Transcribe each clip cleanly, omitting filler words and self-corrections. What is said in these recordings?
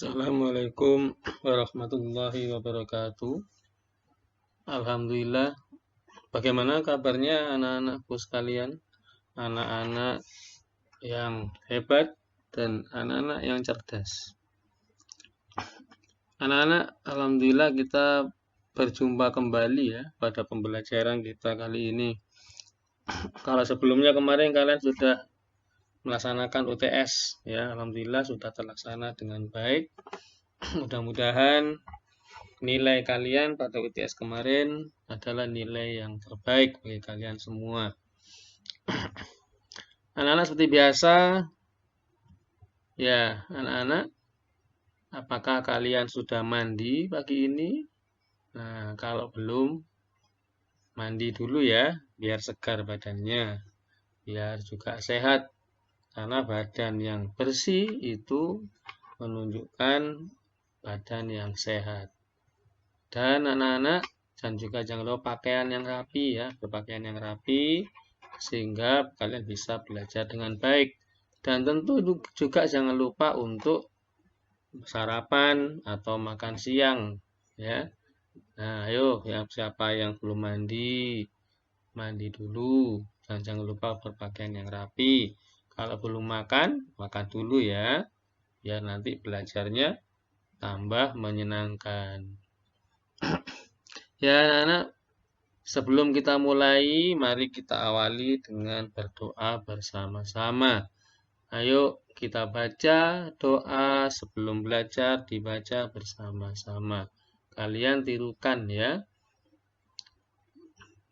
Assalamualaikum warahmatullahi wabarakatuh. Alhamdulillah. Bagaimana kabarnya anak-anakku sekalian? Anak-anak yang hebat dan anak-anak yang cerdas. Anak-anak, alhamdulillah kita berjumpa kembali ya pada pembelajaran kita kali ini. Kalau sebelumnya kemarin kalian sudah melaksanakan UTS ya, alhamdulillah sudah terlaksana dengan baik. Mudah-mudahan nilai kalian pada UTS kemarin adalah nilai yang terbaik bagi kalian semua. Anak-anak seperti biasa, ya anak-anak, apakah kalian sudah mandi pagi ini? Nah, kalau belum, mandi dulu ya, biar segar badannya, biar juga sehat. Karena badan yang bersih itu menunjukkan badan yang sehat. Dan anak-anak, dan juga jangan lupa pakaian yang rapi ya, berpakaian yang rapi sehingga kalian bisa belajar dengan baik. Dan tentu juga jangan lupa untuk sarapan atau makan siang ya. Nah, ayo siapa yang belum mandi, mandi dulu. Dan jangan lupa berpakaian yang rapi. Kalau belum makan, makan dulu ya. Biar nanti belajarnya tambah menyenangkan. Ya anak-anak, sebelum kita mulai, mari kita awali dengan berdoa bersama-sama. Ayo kita baca doa sebelum belajar, dibaca bersama-sama. Kalian tirukan ya.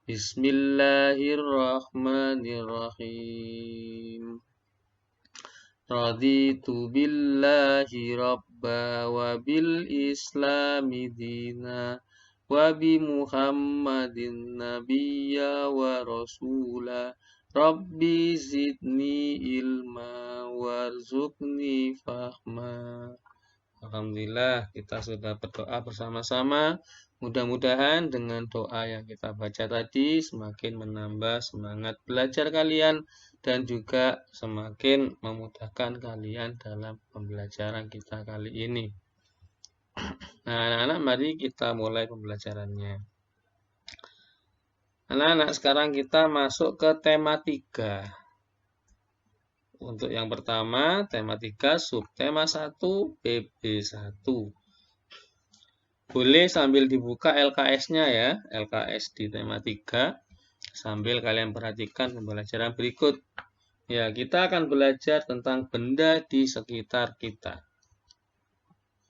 Bismillahirrahmanirrahim. Raditu billahi rabba wa bil islami dina wa bi Muhammadin nabiyya wa rasula. Rabbi zidni ilma warzuqni fahma. Alhamdulillah kita sudah berdoa bersama-sama. Mudah-mudahan dengan doa yang kita baca tadi semakin menambah semangat belajar kalian dan juga semakin memudahkan kalian dalam pembelajaran kita kali ini. Nah, anak-anak, mari kita mulai pembelajarannya. Anak-anak, sekarang kita masuk ke tema 3. Untuk yang pertama, tema 3, subtema 1, PB1. Boleh sambil dibuka LKS-nya ya, LKS di tema 3, sambil kalian perhatikan pembelajaran berikut. Ya, kita akan belajar tentang benda di sekitar kita.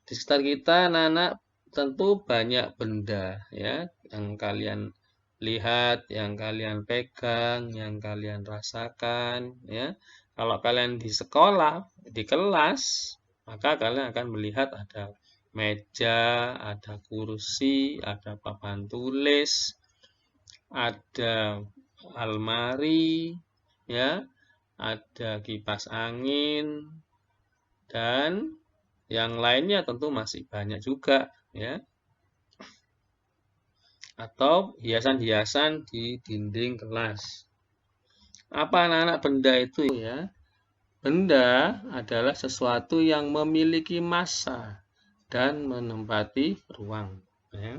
Di sekitar kita, anak-anak, tentu banyak benda ya, yang kalian lihat, yang kalian pegang, yang kalian rasakan ya. Kalau kalian di sekolah, di kelas, maka kalian akan melihat ada meja, ada kursi, ada papan tulis, ada almari, ya, ada kipas angin, dan yang lainnya tentu masih banyak juga, ya. Atau hiasan-hiasan di dinding kelas. Apa anak-anak benda itu ya? Benda adalah sesuatu yang memiliki massa dan menempati ruang. Ya.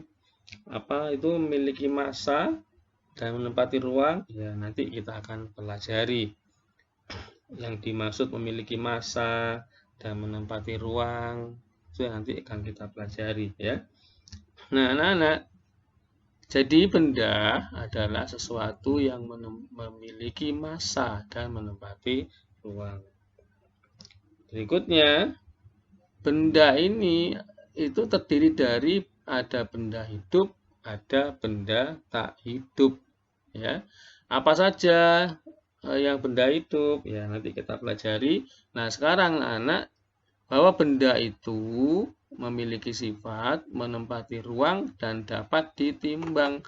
Apa itu memiliki massa dan menempati ruang? Ya, nanti kita akan pelajari. Yang dimaksud memiliki massa dan menempati ruang, itu nanti akan kita pelajari ya. Nah, anak-anak, jadi benda adalah sesuatu yang memiliki massa dan menempati ruang. Berikutnya, benda ini itu terdiri dari ada benda hidup, ada benda tak hidup. Ya, apa saja yang benda hidup? Ya, nanti kita pelajari. Nah, sekarang anak, bahwa benda itu memiliki sifat, menempati ruang, dan dapat ditimbang.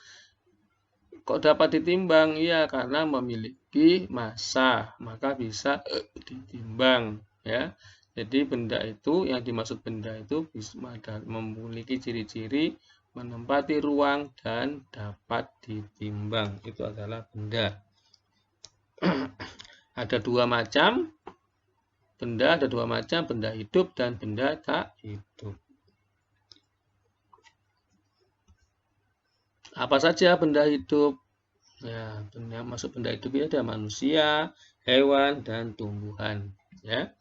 Kok dapat ditimbang? Ya, karena memiliki massa, maka bisa ditimbang. Ya, jadi benda itu, yang dimaksud benda itu bisa memiliki ciri-ciri menempati ruang dan dapat ditimbang. Itu adalah benda. Ada dua macam Benda ada dua macam, benda hidup dan benda tak hidup. Apa saja benda hidup? Ya, masuk benda hidup ini ada manusia, hewan, dan tumbuhan. Ya.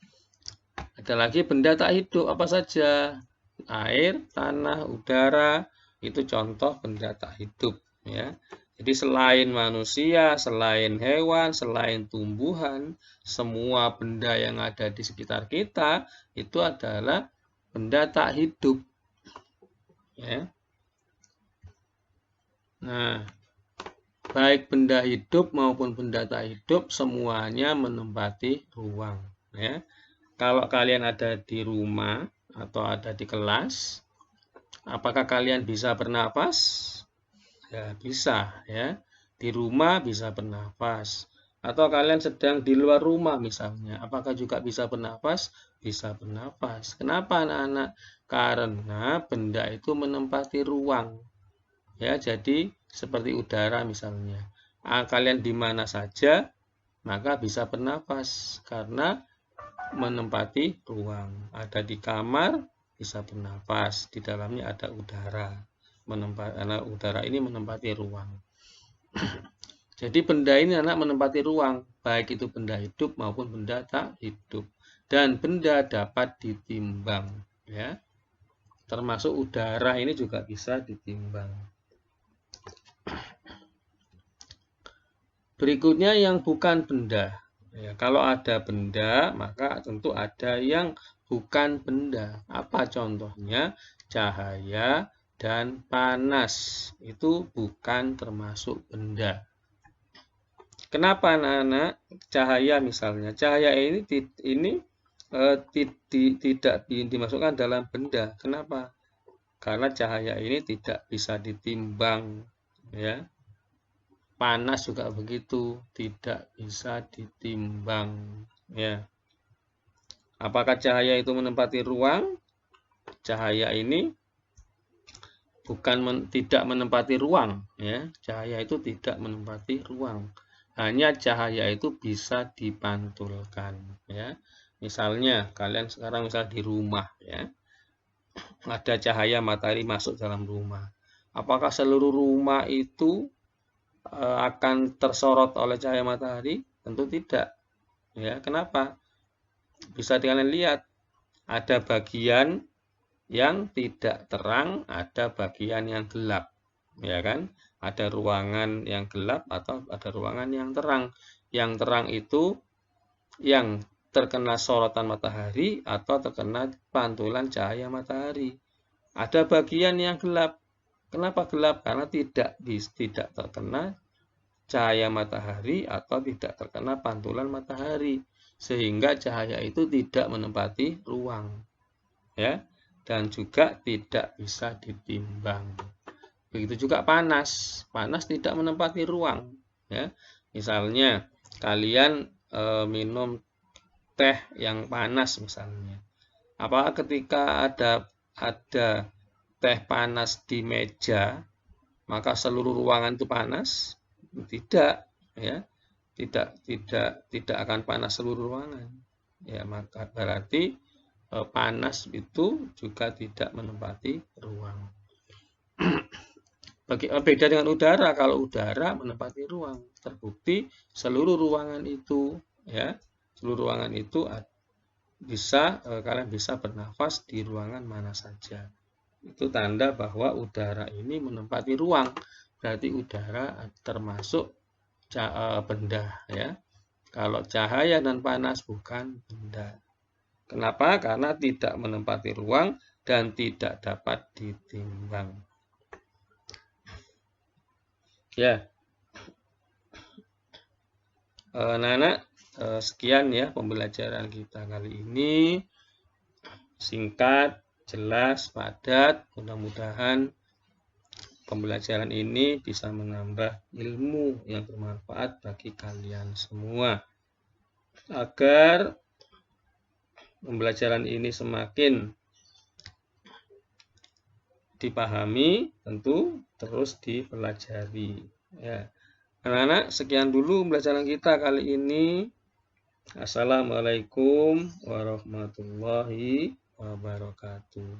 Ada lagi benda tak hidup, apa saja? Air, tanah, udara, itu contoh benda tak hidup. Ya. Jadi selain manusia, selain hewan, selain tumbuhan, semua benda yang ada di sekitar kita itu adalah benda tak hidup. Ya. Nah, baik benda hidup maupun benda tak hidup semuanya menempati ruang. Ya. Kalau kalian ada di rumah atau ada di kelas, apakah kalian bisa bernafas? Ya, bisa ya. Di rumah bisa bernafas. Atau kalian sedang di luar rumah misalnya, apakah juga bisa bernafas? Bisa bernafas. Kenapa anak-anak? Karena benda itu menempati ruang. Ya, jadi seperti udara misalnya. Kalian di mana saja, maka bisa bernafas karena menempati ruang. Ada di kamar, bisa bernafas. Di dalamnya ada udara. Karena udara ini menempati ruang. Jadi benda ini anak menempati ruang, baik itu benda hidup maupun benda tak hidup. Dan benda dapat ditimbang, ya. Termasuk udara ini juga bisa ditimbang. Berikutnya yang bukan benda. Ya, kalau ada benda, maka tentu ada yang bukan benda. Apa contohnya? Cahaya dan panas. Itu bukan termasuk benda. Kenapa anak-anak? Cahaya misalnya. Cahaya ini tidak dimasukkan dalam benda. Kenapa? Karena cahaya ini tidak bisa ditimbang. Ya. Panas juga begitu, tidak bisa ditimbang. Ya. Apakah cahaya itu menempati ruang? Cahaya ini tidak menempati ruang. Ya. Cahaya itu tidak menempati ruang. Hanya cahaya itu bisa dipantulkan. Ya. Misalnya kalian sekarang di rumah, ya, ada cahaya matahari masuk dalam rumah. Apakah seluruh rumah itu akan tersorot oleh cahaya matahari? Tentu tidak. Ya, kenapa? Bisa kalian lihat, ada bagian yang tidak terang, ada bagian yang gelap. Ya kan? Ada ruangan yang gelap atau ada ruangan yang terang. Yang terang itu yang terkena sorotan matahari atau terkena pantulan cahaya matahari. Ada bagian yang gelap. Kenapa gelap? Karena tidak terkena cahaya matahari atau tidak terkena pantulan matahari, sehingga cahaya itu tidak menempati ruang, ya, dan juga tidak bisa ditimbang. Begitu juga panas. Panas tidak menempati ruang, ya. Misalnya kalian minum teh yang panas misalnya. Apakah ketika ada teh panas di meja, maka seluruh ruangan itu panas? Tidak, ya. Tidak akan panas seluruh ruangan. Ya, maka berarti panas itu juga tidak menempati ruang. Beda dengan udara. Kalau udara menempati ruang, terbukti seluruh ruangan itu, ya, seluruh ruangan itu kalian bisa bernafas di ruangan mana saja. Itu tanda bahwa udara ini menempati ruang. Berarti udara termasuk benda, ya. Kalau cahaya dan panas bukan benda. Kenapa? Karena tidak menempati ruang dan tidak dapat ditimbang. Ya. Anak-anak, sekian ya pembelajaran kita kali ini. Singkat, jelas, padat. Mudah-mudahan pembelajaran ini bisa menambah ilmu yang bermanfaat bagi kalian semua. Agar pembelajaran ini semakin dipahami, tentu terus dipelajari. Ya. Anak-anak, sekian dulu pembelajaran kita kali ini. Assalamualaikum warahmatullahi wabarakatuh.